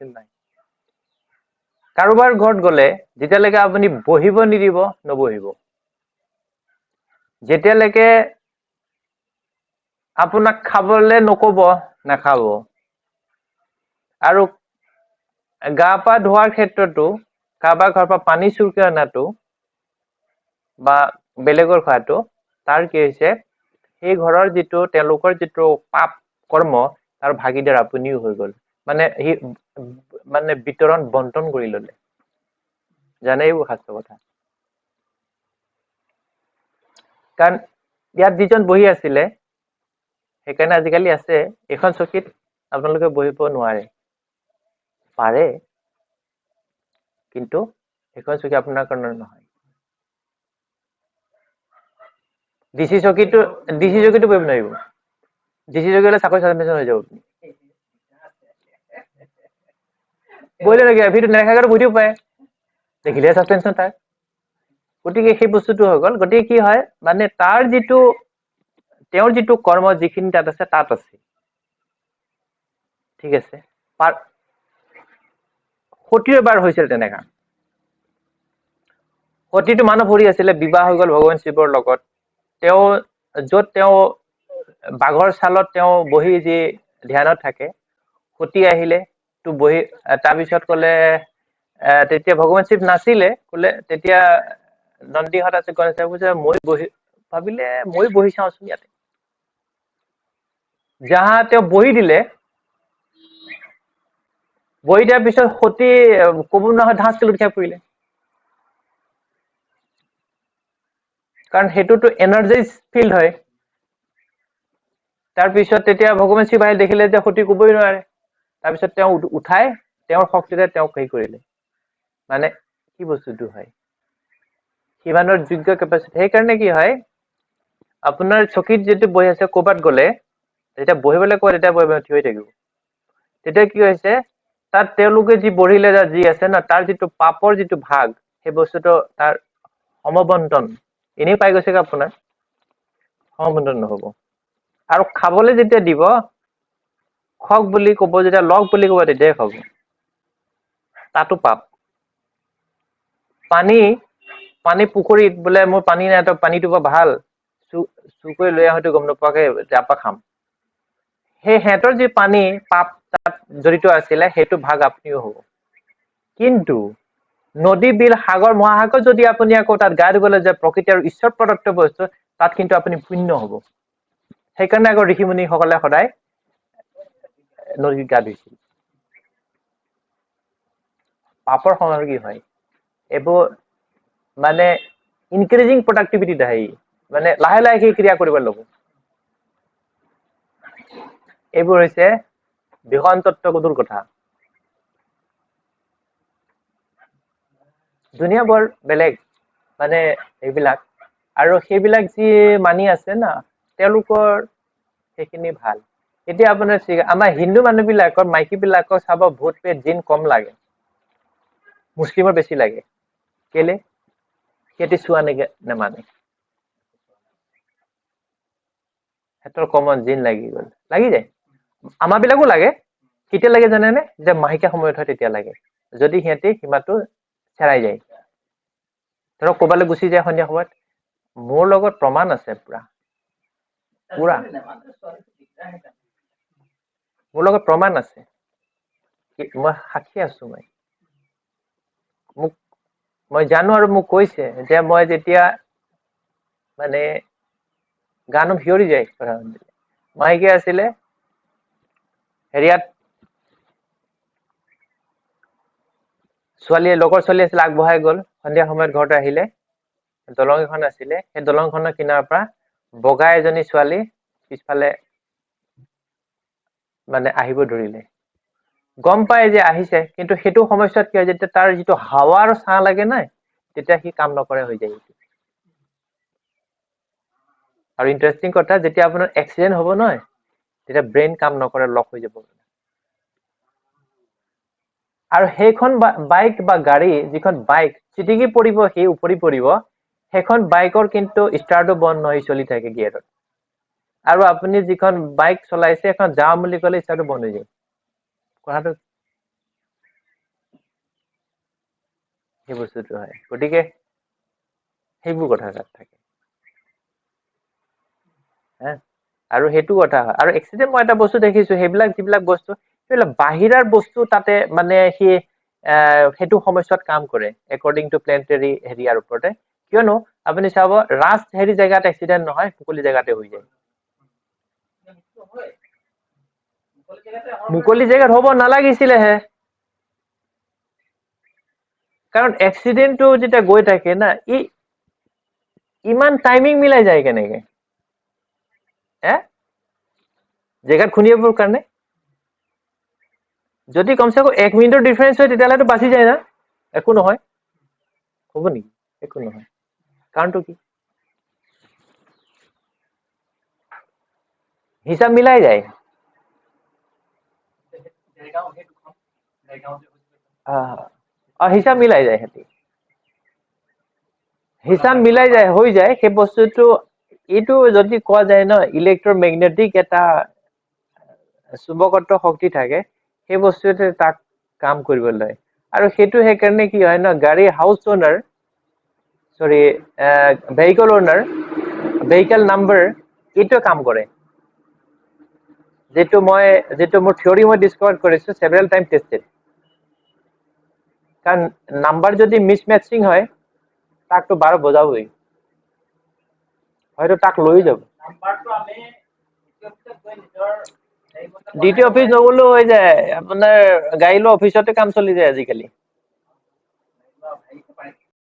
আছিল নাই কাৰোবাৰ ঘৰত গ'লে যেতিয়ালৈকে আপুনি বহিব নিদিব নবহিব যেতিয়ালৈকে আপোনাক খাবলৈ নকব নাখাব আৰু গা পা ধোৱাৰ ক্ষেত্ৰতো কাৰোবাৰ ঘৰৰ পৰা পানী চুৰকে অনাটো বা বেলেগৰ খোৱাটো তাৰ কি হৈছে সেই ঘৰৰ যিটো তেওঁলোকৰ যিটো পাপ কৰ্ম তাৰ ভাগিদাৰ আপুনিও হৈ গ'ল মানে বিতৰণ বন্টন কৰি ললে জানেই শাস্ত্ৰ কথা কাৰণ ইয়াত যিজন বহি আছিলে সেইকাৰণে আজিকালি আছে এখন চকীত আপোনালোকে বহিব নোৱাৰে পাৰে কিন্তু এখন চকী আপোনাৰ কাৰণে নহয় ডিসি চকীটো বহিব নোৱাৰিব ডিসি চকী হলে চাকৰি সাসপেনশন হৈ যাব বহিলে নেকি ভিডিঅ নেখাকে বহি দিব পাৰে দেখিলে সাসপেনশন তাৰ গতিকে সেই বস্তুটো হৈ গ'ল গতিকে কি হয় মানে তাৰ তেওঁৰ যিটো কৰ্ম যিখিনি তাত আছে ঠিক আছে সতীৰ এবাৰ হৈছিল তেনেকা সতীটো মানুহ ভৰি আছিলে বিবাহ হৈ গ'ল ভগৱান শিৱৰ লগত য'ত তেওঁ বাঘৰ ছালত তেওঁ বহি যি ধ্যানত থাকে সতী আহিলে তো বহি তাৰপিছত ক'লে তেতিয়া ভগৱান শিৱ নাছিলে ক'লে তেতিয়া নন্দীহঁত আছে গণেশ মই বহি চাওঁচোন ইয়াতে যাহা তেওঁ বহি দিলে বহি দিয়াৰ পিছত সতী ক'ব নহয় ধাঁচ খেলি উঠাই পৰিলে কাৰণ সেইটোতো এনাৰ্জাইজ ফিল্ড হয় তাৰপিছত তেতিয়া ভগৱান শিৱ আহিল দেখিলে যে সতী ক'বই নোৱাৰে তাৰপিছত তেওঁ উঠাই তেওঁৰ শক্তিৰে তেওঁক হেৰি কৰিলে মানে কি বস্তুটো হয় সিমানৰ যোগ্য কেপাচিটি সেইকাৰণে কি হয় আপোনাৰ চকীত যেটো বহি আছে ক'বাত গ'লে যেতিয়া বহিবলৈ কয় তেতিয়া বহিব থিয় হৈ থাকিব তেতিয়া কি হৈছে তাত তেওঁলোকে যি বঢ়িলে যি আছে না তাৰ যিটো পাপৰ যিটো ভাগ সেই বস্তুটো তাৰ সমবন্টন এনেই পাই গৈছে আপোনাৰ সমবন্টন নহ'ব আৰু খাবলৈ যেতিয়া দিব খক বুলি ক'ব যেতিয়া লগ বুলি ক'ব তেতিয়াহে খাব তাতো পাপ পানী পুখুৰীত বোলে মোৰ পানী নাই তই পানীটো বৰ ভাল চুৰ কৰি লৈ আহোঁতে গম নোপোৱাকে তাৰপা খাম সেই হেতৰ যি পানী পাপ তাত জড়িত আছিলে সেইটো ভাগ আপুনিও হ'ব কিন্তু নদী বিল সাগৰ মহাসাগৰ যদি আপুনি আকৌ তাত গা ধুবলৈ যায় প্ৰকৃতি আৰু ঈশ্বৰ প্ৰদত্ত বস্তু তাত কিন্তু আপুনি পুণ্য হ'ব সেইকাৰণে আকৌ ঋষিমুনিসকলে সদায় নদীত গা ধুইছিল পাপৰ সময়ত কি হয় এইবোৰ মানে ইনক্ৰিজিং প্ৰডাক্টিভিটি মানে লাহে লাহে সেই ক্ৰিয়া কৰিব ল'ব এইবোৰ হৈছে বিহন তত্ত্বগধুৰ কথা দুনিয়া বৰ বেলেগ মানে এইবিলাক আৰু সেইবিলাক যি মানি আছে না তেওঁলোকৰ সেইখিনি ভাল এতিয়া আপোনাৰ আমাৰ হিন্দু মানুহ বিলাকৰ মাইকী বিলাকক চাব ভূত পেট জিন কম লাগে মুছলিমৰ বেছি লাগে কেলে সিহঁতে চোৱা নেমানে সিহঁতৰ কমন জিন লাগি গ'ল লাগি যায় আমাৰ বিলাকো লাগে কেতিয়া লাগে জানেনে যে মাহেকীয়া সময়ত হয় তেতিয়া লাগে যদি সিহঁতে সীমাটো চেৰাই যায় ধৰক ক'বালৈ গুচি যায় সন্ধিয়া সময়ত মোৰ লগত প্ৰমাণ আছে পুৰা মোৰ লগত প্ৰমাণ আছে মই সাক্ষী আছো মই জানো আৰু মোক কৈছে যে মই যেতিয়া মানে গানো শিয়ৰি যায় মাহেকীয়া আছিলে হেৰিয়াত লগৰ ছোৱালী আছিলে আগবঢ়াই গ'ল সন্ধিয়া সময়ত ঘৰত আহিলে দলং এখন আছিলে সেই দলংখনৰ কিনাৰৰ পৰা বগা এজনী ছোৱালী পিছফালে মানে আহিব ধৰিলে গম পাই যে আহিছে কিন্তু সেইটো সমস্যাত কি হয় যেতিয়া তাৰ যিটো হাৱাৰ ছাঁ লাগে নাই তেতিয়া সি কাম নকৰে হৈ যায় আৰু ইন্টাৰেষ্টিং কথা যেতিয়া আপোনাৰ এক্সিডেন্ট হ'ব নহয় তেতিয়া ব্ৰেইন কাম নকৰে লক হৈ যাব আৰু সেইখন বাইক বা গাড়ী যিখন বাইক চিটিকি পৰিব সেই উপৰি পৰিব সেইখন বাইকৰ কিন্তু ষ্টাৰ্টটো বন্ধ নহয় চলি থাকে গিয়াৰত আৰু আপুনি যিখন বাইক চলাইছে এখন যাওঁ বুলি ক'লে ষ্টাৰ্টটো বন্ধ হৈ যায় কথাটো সেই বস্তুটো হয় গতিকে সেইবোৰ কথা তাত থাকে হা আৰু সেইটো কথা হয় আৰু এক্সিডেণ্ট মই এটা বস্তু দেখিছো সেইবিলাক যিবিলাক বস্তু সেইবিলাক বাহিৰাৰ বস্তু তাতে মানে সি সেইটো সমস্যাত কাম কৰে একৰ্ডিং টু প্লেনেটাৰী হেৰিয়াৰ ওপৰতে কিয়নো আপুনি চাব ৰাষ্ট হেৰি জেগাত এক্সিডেণ্ট নহয় মুকলি জেগাতে হৈ যায় মুকলি জেগাত হ'ব নালাগিছিলেহে কাৰণ এক্সিডেণ্টটো যেতিয়া গৈ থাকে না ইমান টাইমিং মিলাই যায় কেনেকে জেগাত খুন্দিয়াবৰ কাৰণে যদি কমচে কম 1 মিনিটৰ ডিফাৰেন্স হয় তেতিয়াহ'লেতো বাচি যায় না একো নহয় হ'ব নেকি একো নহয় কাৰণটো কি হিচাপ মিলাই যায় হিচাপ মিলাই যায় সিহঁতি হিচাপ মিলাই যায় হৈ যায় সেই বস্তুটো এইটো যদি কোৱা যায় ন ইলেক্ট্ৰমেগনেটিক এটা চুম্বকত্ব শক্তি থাকে সেই বস্তুটোৱে তাক কাম কৰিবলৈ আৰু সেইটো সেইকাৰণে কি হয় ন গাড়ী হাউচ ওনাৰ সৰি ভেহিকল ওনাৰ ভেহিকল নাম্বাৰ এইটোৱে কাম কৰে যেটো মোৰ থিওৰি মই ডিসকভাৰ কৰিছো সেভাৰাল টাইম টেস্টেড কাৰণ নাম্বাৰ যদি মিসম্যাচিং হয় তাকতো 12 বজাবই হয়তো তাক লৈ যাব নাম্বাৰটো আমি ডিটি অফিস নগলেও হৈ যায় আপোনাৰ গাড়ী লৈ অফিসতে কাম চলি যায় আজিকালি